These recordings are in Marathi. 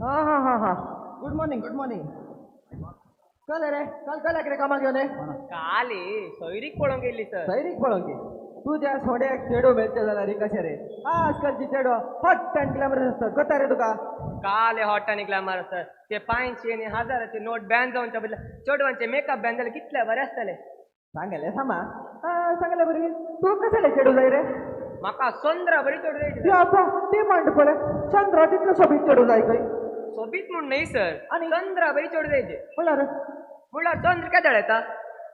हा हा हा हा गुड मॉर्निंग गुड मॉर्निंग कल रे कल रे कामाक घेऊन ये काले सोयरीक पळोवंक गेली सर सैरीक पळोवंक तुझ्या सोड्याक चेडो मेळचे जाल्यार रे कशें रे आजकालची चेडो हॉट अँड ग्लॅमरस असतात कळटा रे तुका काले हॉट आणि ग्लॅमर सर ते 500 आणि 1000चे नोट बॅन जावनच्या बदला चेडवांचे मेकअप बॅन जाले कितले बरे आसतले सांगले सामा सांगले बरी तू कसले चेडू जाय रे म्हाका संद्रा बरी चेडू जायची बाबा ते म्हणट पळय चंद्र तितलो सोबीत चेडू जाय खंय सोबीत म्हणून नाही सर आणि? संद्रा बरी चेडू जायचे म्हणल्यार म्हणल्यार चंद्र केदाळ येता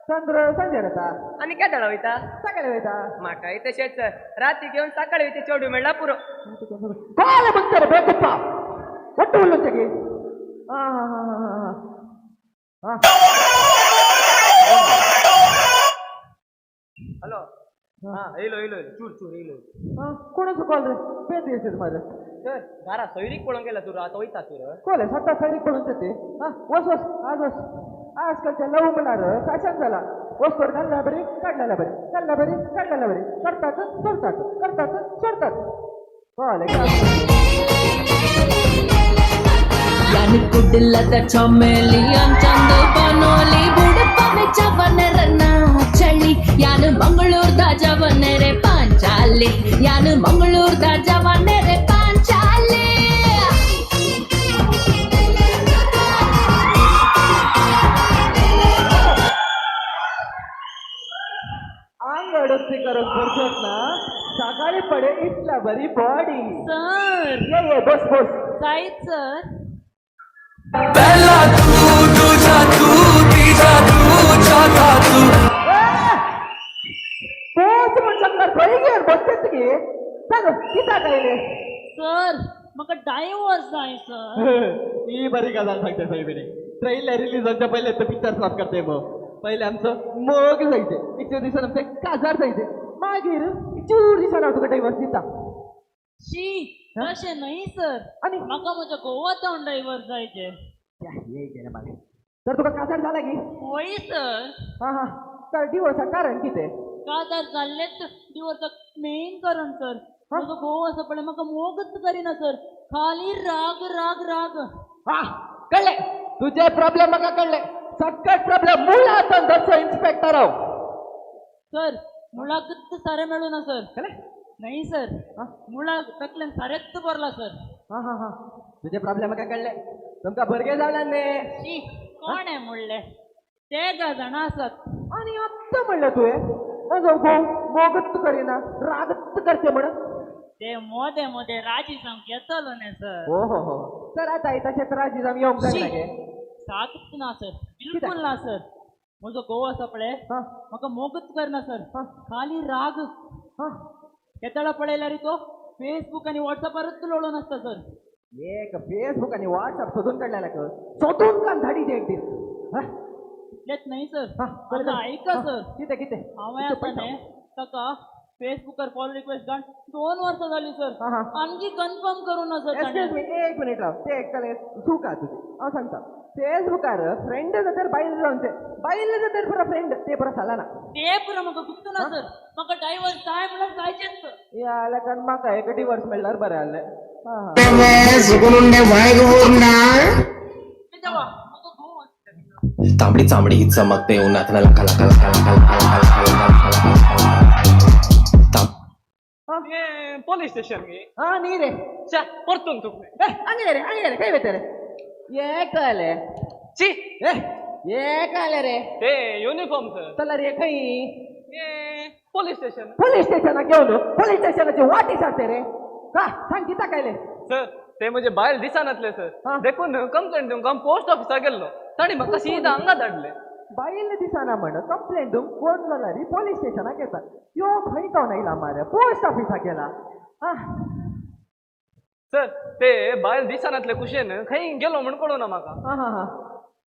चंद्र संजय येता आणि केदाळ वयता सकाळी वयता म्हाकाय तशेंच सर राती घेवन सकाळी वयते चेडू मेळ्ळा पुरो काय म्हणतो रे बेकुप्पा ಒಟ್ಟು ಹುಲ್ಲುಚ್ಚಗೆ ಹಾ ಹಾ ಹಾ ಹಾ ಹಾ हॅलो हा येलो येलो चूर चूर येलो हा कोणाचं कॉल रे पेन दिसेल माझं सर घरा सोयरीक पळोवंक गेला तू आता वयता तू कॉल आहे सत्ता सैनिक पडून येते हा वस वस आज वस आजकालच्या लव म्हणणार फॅशन झाला वस्तूवर घालला बरी काढलेला बरी घालला बरी काढलेला बरी करतात सोडतात कॉल यानी कुडलत चमेली चंद बनोली बुडपने चवनरना चली यान मंगळूर दा जवने रे पांचाली यान मंगळूर दा जवने रे पांचाली अंगडोस्ती करत बसत ना सकाळी पडे इतला बरी बॉडी सर ये बस बस काय सर पहला तू दूजा तू तीजा तू चौथा तू पोच म्हण सांगणार खरी गे बसत की सांग किता कायले सर मका डायव्हर्स जाय सर ही बरी गजाल सांगते साहेबिने ट्रेलर रिलीज होण्याच्या पहिले तर पिक्चर स्टॉप करते मग पहिले आमचं मग जायचे एक दिवसानं आमचे काजार जायचे मागीर चूर दिसाना तुका डायव्हर्स दिता शी तशें नाही सर आणि म्हाका म्हज्या गोवातावन डायव्हर्स जायचे तर तुका काजार झाला की होय सर हा हा तर डिवोर्सा कारण कितें काजार जाल्लेच डिवोर्साक मेन कारण सर म्हजो घोव आसा पळय म्हाका मोगच करिना सर खाली राग राग राग हा कळले तुझे प्रॉब्लेम म्हाका कळले सगळ्यात प्रॉब्लेम मुळातून दसो इन्स्पेक्टर हांव सर मुळाकच सारे मेळू ना सर कळले नाही सर मुळाक तकल्यान सारेच भरला सर हा हा हा तुझे प्रॉब्लेम म्हाका कळले तुमकां भुरगे जावना न्ही शी कोण आहे म्हणले ते गा जाण आसात आणि आत्ता म्हणलं तुवें म्हजो घोव मोगत करिना रागत करचे म्हणून ते मोदे मोदे राजी सांग येतलो न्ही सर हो हो हो सर आता तशेंच राजी जावन येवंक जाय गे सागच ना सर बिलकुल ना सर म्हजो घोव आसा पळय म्हाका मोगच करना सर खाली राग केताळा पळयल्यार तो फेसबुक आनी व्हॉट्सअपारूच लोळून आसता सर एक फेसबुक आणि व्हॉट्सअप सोदून काढलेला का सोदून काढ धाडी दे एक दीस इतलेच नाही सर आता ऐका सर किती किती हांवें आतां न्ही ताका फेसबुकार फॉलो रिक्वेस्ट घालून 2 वर्सां जालीं सर आणखी कन्फर्म करूं ना सर एक्सक्यूज मी एक मिनिट राव ते एकले चूक आहा तुजी हांव सांगता फेसबुकार फ्रेंड जाल्यार बायल जावनचे बायल जाल्यार पुरो फ्रेंड ते पुरो जाला ना ते पुरो म्हाका गुप्त ना सर म्हाका डायव्हर्स जाय म्हणल्यार जायचेच सर ह्या कारण म्हाका एक डिवोर्स मेळ्ळ्यार बरें जालें तांबडी चांबडी चमकते उन्हात लका लका लका लका लका पोलीस स्टेशन गे हा नी रे परतून तू आंगले रे काय वेते रे ये कळले ची ये कळले रे ते युनिफॉर्म सर चला रे खंय पोलीस स्टेशन पोलीस स्टेशनाक घेवन पोलीस स्टेशनाची वाटी सांगते रे का सांग किता कायले सर ते म्हणजे बायल दिसानातले सर देखून कंप्लेंट दिवंक हांव पोस्ट ऑफिसाक गेल्लो ताणी म्हाका सीदा हांगा धाडले बायल दिसाना म्हण कंप्लेंट दिवंक फोन जाल्यार पोलीस स्टेशनाक येता यो खंय तो नायला मारे पोस्ट ऑफिसाक गेला सर ते बायल दिसानातले कुशेन खंय गेलो म्हण कळना म्हाका हा हा हा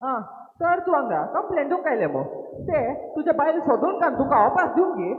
हा तर तू हांगा कंप्लेंट दिवंक आयले मग ते तुजे बायल सोदून कान तुका वापस दिवंक गे